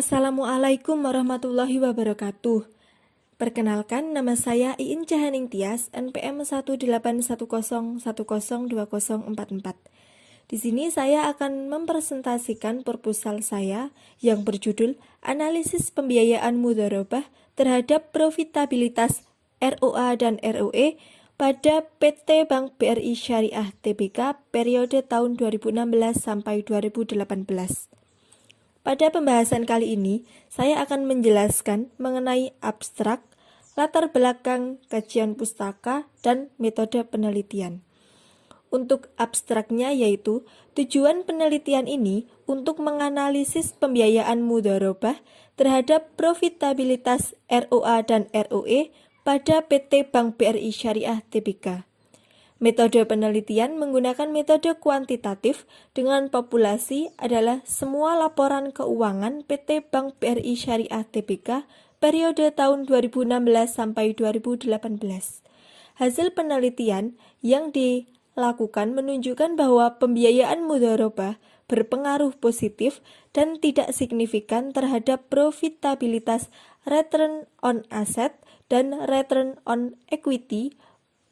Assalamualaikum warahmatullahi wabarakatuh. Perkenalkan, nama saya Iin Cahaning Tias, NPM 18101012044. Di sini saya akan mempresentasikan proposal saya yang berjudul Analisis Pembiayaan Mudharabah terhadap Profitabilitas ROA dan ROE pada PT Bank BRI Syariah Tbk periode tahun 2016 sampai 2018. Pada pembahasan kali ini, saya akan menjelaskan mengenai abstrak, latar belakang kajian pustaka, dan metode penelitian. Untuk abstraknya yaitu, tujuan penelitian ini untuk menganalisis pembiayaan mudharabah terhadap profitabilitas ROA dan ROE pada PT Bank BRI Syariah Tbk. Metode penelitian menggunakan metode kuantitatif dengan populasi adalah semua laporan keuangan PT Bank BRI Syariah Tbk periode tahun 2016 sampai 2018. Hasil penelitian yang dilakukan menunjukkan bahwa pembiayaan mudharabah berpengaruh positif dan tidak signifikan terhadap profitabilitas return on asset dan return on equity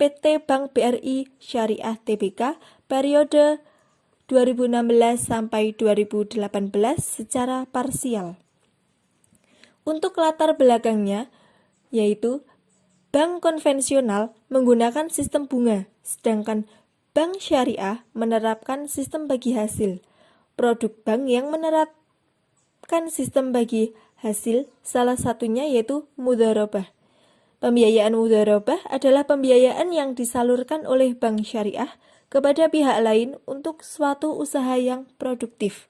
PT Bank BRI Syariah Tbk periode 2016 sampai 2018 secara parsial. Untuk latar belakangnya, yaitu bank konvensional menggunakan sistem bunga, sedangkan bank syariah menerapkan sistem bagi hasil. Produk bank yang menerapkan sistem bagi hasil salah satunya yaitu mudharabah. Pembiayaan mudharabah adalah pembiayaan yang disalurkan oleh bank syariah kepada pihak lain untuk suatu usaha yang produktif.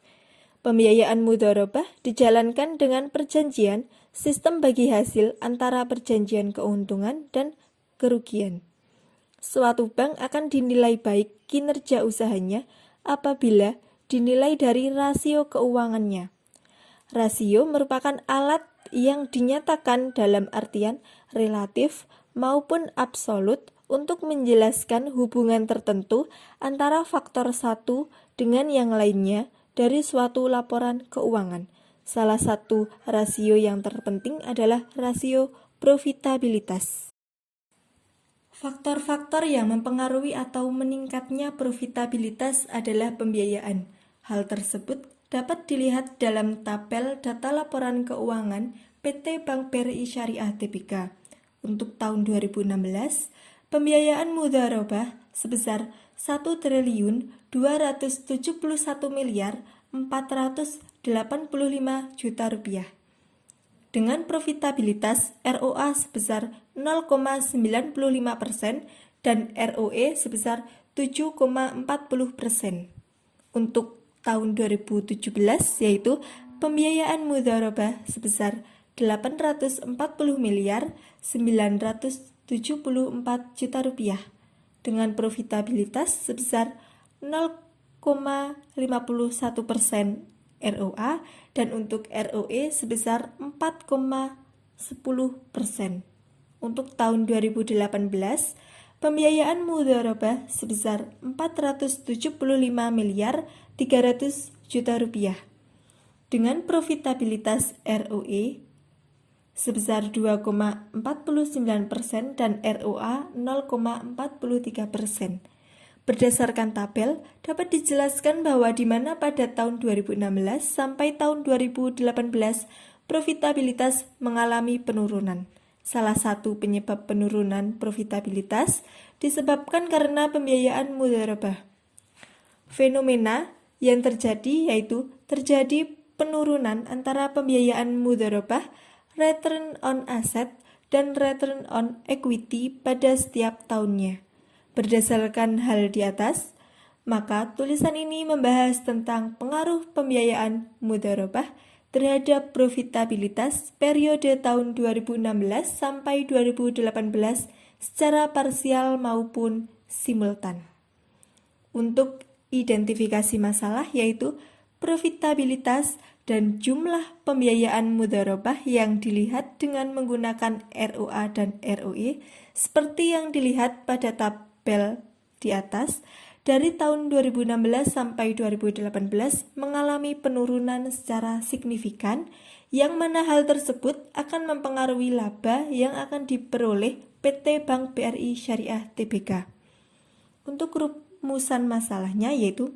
Pembiayaan mudharabah dijalankan dengan perjanjian sistem bagi hasil antara perjanjian keuntungan dan kerugian. Suatu bank akan dinilai baik kinerja usahanya apabila dinilai dari rasio keuangannya. Rasio merupakan alat yang dinyatakan dalam artian relatif maupun absolut untuk menjelaskan hubungan tertentu antara faktor satu dengan yang lainnya dari suatu laporan keuangan. Salah satu rasio yang terpenting adalah rasio profitabilitas. Faktor-faktor yang mempengaruhi atau meningkatnya profitabilitas adalah pembiayaan. Hal tersebut dapat dilihat dalam tabel data laporan keuangan PT Bank BRI Syariah Tbk. Untuk tahun 2016, pembiayaan mudharabah sebesar 1.271.485 rupiah. Dengan profitabilitas ROA sebesar 0,95% dan ROE sebesar 7,40%. Untuk tahun 2017 yaitu pembiayaan mudharabah sebesar 840.974 rupiah dengan profitabilitas sebesar 0,51% ROA dan untuk ROE sebesar 4,10%. Untuk tahun 2018, pembiayaan mudharabah sebesar 475.300.000.000 rupiah dengan profitabilitas ROE sebesar 2,49% dan ROA 0,43%. Berdasarkan tabel, dapat dijelaskan bahwa di mana pada tahun 2016 sampai tahun 2018 profitabilitas mengalami penurunan. Salah satu penyebab penurunan profitabilitas disebabkan karena pembiayaan mudharabah. Fenomena yang terjadi yaitu terjadi penurunan antara pembiayaan mudharabah, return on asset, dan return on equity pada setiap tahunnya. Berdasarkan hal di atas, maka tulisan ini membahas tentang pengaruh pembiayaan mudharabah terhadap profitabilitas periode tahun 2016 sampai 2018 secara parsial maupun simultan. Untuk identifikasi masalah yaitu profitabilitas dan jumlah pembiayaan mudharabah yang dilihat dengan menggunakan ROA dan ROE seperti yang dilihat pada tabel di atas dari tahun 2016 sampai 2018 mengalami penurunan secara signifikan, yang mana hal tersebut akan mempengaruhi laba yang akan diperoleh PT Bank BRI Syariah Tbk. Untuk rumusan masalahnya yaitu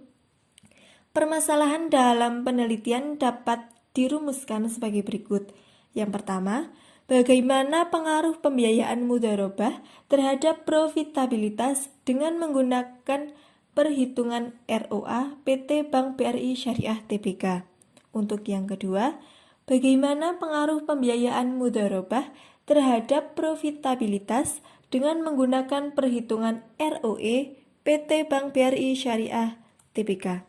permasalahan dalam penelitian dapat dirumuskan sebagai berikut. Yang pertama, bagaimana pengaruh pembiayaan mudharabah terhadap profitabilitas dengan menggunakan perhitungan ROA PT Bank BRI Syariah Tbk. Untuk yang kedua, bagaimana pengaruh pembiayaan mudharabah terhadap profitabilitas dengan menggunakan perhitungan ROE PT Bank BRI Syariah Tbk.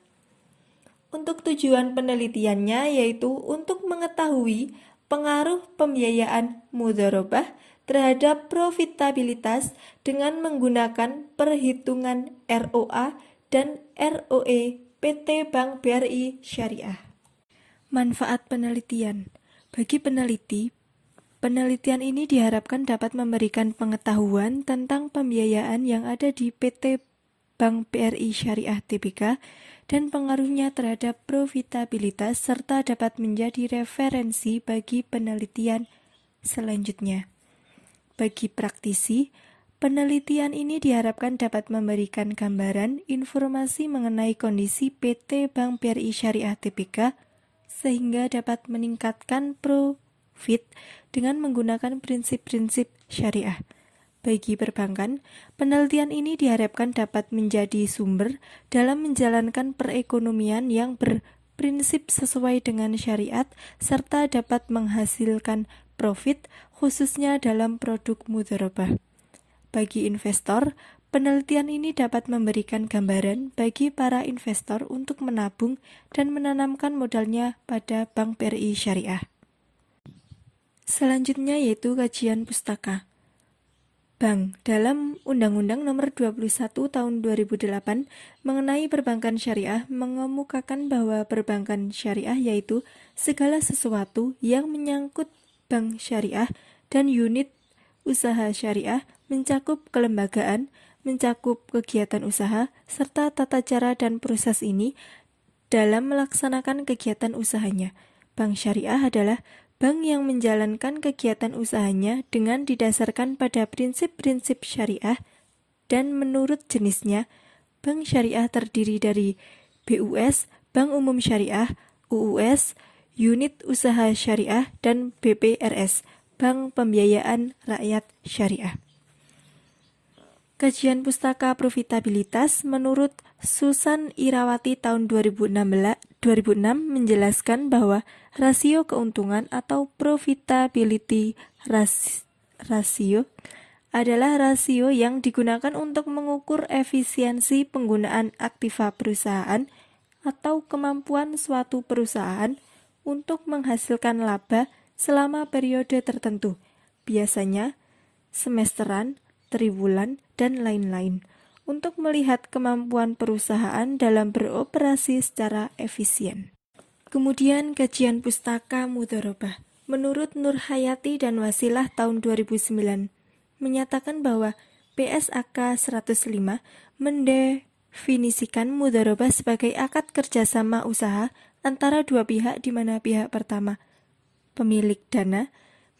Untuk tujuan penelitiannya yaitu untuk mengetahui pengaruh pembiayaan mudharabah terhadap profitabilitas dengan menggunakan perhitungan ROA dan ROE PT Bank BRI Syariah. Manfaat penelitian. Bagi peneliti, penelitian ini diharapkan dapat memberikan pengetahuan tentang pembiayaan yang ada di PT Bank BRI Syariah Tbk dan pengaruhnya terhadap profitabilitas serta dapat menjadi referensi bagi penelitian selanjutnya. Bagi praktisi, penelitian ini diharapkan dapat memberikan gambaran informasi mengenai kondisi PT Bank BRI Syariah Tbk sehingga dapat meningkatkan profit dengan menggunakan prinsip-prinsip syariah. Bagi perbankan, penelitian ini diharapkan dapat menjadi sumber dalam menjalankan perekonomian yang berprinsip sesuai dengan syariat serta dapat menghasilkan profit khususnya dalam produk mudharabah. Bagi investor, penelitian ini dapat memberikan gambaran bagi para investor untuk menabung dan menanamkan modalnya pada Bank BRI Syariah. Selanjutnya yaitu kajian pustaka. Bank dalam Undang-Undang Nomor 21 Tahun 2008 mengenai perbankan syariah mengemukakan bahwa perbankan syariah yaitu segala sesuatu yang menyangkut bank syariah dan unit usaha syariah, mencakup kelembagaan, mencakup kegiatan usaha, serta tata cara dan proses ini dalam melaksanakan kegiatan usahanya. Bank syariah adalah bank yang menjalankan kegiatan usahanya dengan didasarkan pada prinsip-prinsip syariah dan menurut jenisnya. Bank syariah terdiri dari BUS, Bank Umum Syariah, UUS, Unit Usaha Syariah, dan BPRS, Bank Pembiayaan Rakyat Syariah. Kajian pustaka profitabilitas menurut Susan Irawati tahun 2006 menjelaskan bahwa rasio keuntungan atau profitability ratio adalah rasio yang digunakan untuk mengukur efisiensi penggunaan aktiva perusahaan atau kemampuan suatu perusahaan untuk menghasilkan laba selama periode tertentu, biasanya semesteran, triwulan, dan lain-lain, untuk melihat kemampuan perusahaan dalam beroperasi secara efisien. Kemudian kajian pustaka mudharabah menurut Nur Hayati dan Wasilah tahun 2009 menyatakan bahwa PSAK 105 mendefinisikan mudharabah sebagai akad kerjasama usaha antara dua pihak di mana pihak pertama, pemilik dana,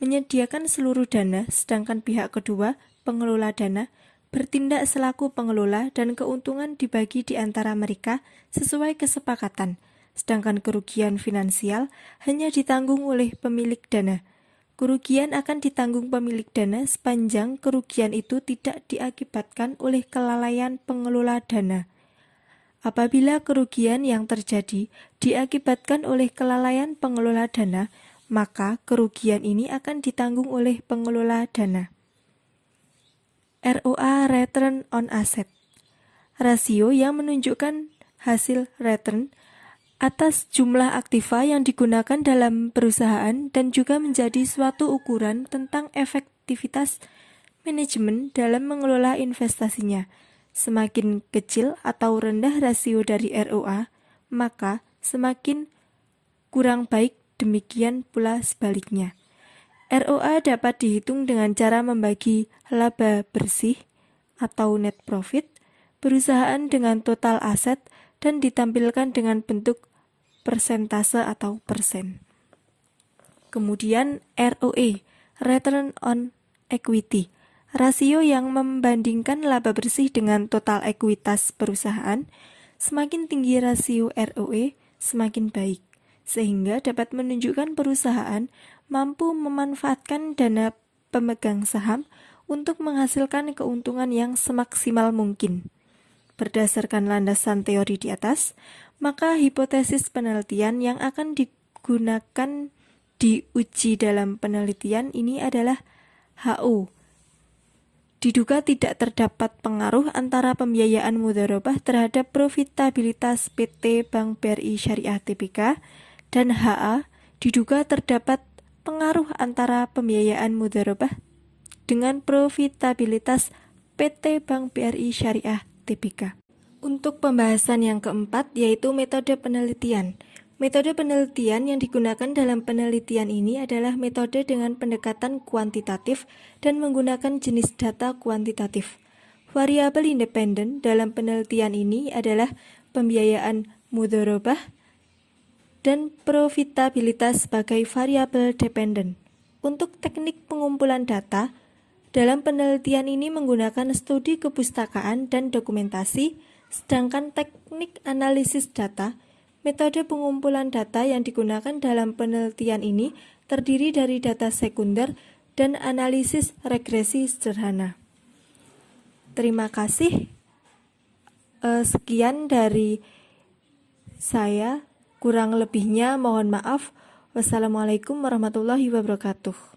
menyediakan seluruh dana, sedangkan pihak kedua, pengelola dana, bertindak selaku pengelola dan keuntungan dibagi di antara mereka sesuai kesepakatan, sedangkan kerugian finansial hanya ditanggung oleh pemilik dana. Kerugian akan ditanggung pemilik dana sepanjang kerugian itu tidak diakibatkan oleh kelalaian pengelola dana. Apabila kerugian yang terjadi diakibatkan oleh kelalaian pengelola dana, maka kerugian ini akan ditanggung oleh pengelola dana. ROA Return on Asset, rasio yang menunjukkan hasil return atas jumlah aktiva yang digunakan dalam perusahaan dan juga menjadi suatu ukuran tentang efektivitas manajemen dalam mengelola investasinya. Semakin kecil atau rendah rasio dari ROA, maka semakin kurang baik, demikian pula sebaliknya. ROA dapat dihitung dengan cara membagi laba bersih atau net profit perusahaan dengan total aset dan ditampilkan dengan bentuk persentase atau persen. Kemudian ROE, Return on Equity, rasio yang membandingkan laba bersih dengan total ekuitas perusahaan. Semakin tinggi rasio ROE, semakin baik, sehingga dapat menunjukkan perusahaan mampu memanfaatkan dana pemegang saham untuk menghasilkan keuntungan yang semaksimal mungkin. Berdasarkan landasan teori di atas, maka hipotesis penelitian yang akan digunakan diuji dalam penelitian ini adalah HU. Diduga tidak terdapat pengaruh antara pembiayaan mudharabah terhadap profitabilitas PT Bank BRI Syariah Tbk, dan HA. Diduga terdapat pengaruh antara pembiayaan mudharabah dengan profitabilitas PT Bank BRI Syariah Tbk. Untuk pembahasan yang keempat, yaitu metode penelitian. Metode penelitian yang digunakan dalam penelitian ini adalah metode dengan pendekatan kuantitatif dan menggunakan jenis data kuantitatif. Variabel independen dalam penelitian ini adalah pembiayaan mudharabah dan profitabilitas sebagai variabel dependen. Untuk teknik pengumpulan data, dalam penelitian ini menggunakan studi kepustakaan dan dokumentasi, sedangkan teknik analisis data, metode pengumpulan data yang digunakan dalam penelitian ini terdiri dari data sekunder dan analisis regresi sederhana. Terima kasih. Sekian dari saya. Kurang lebihnya mohon maaf. Wassalamualaikum warahmatullahi wabarakatuh.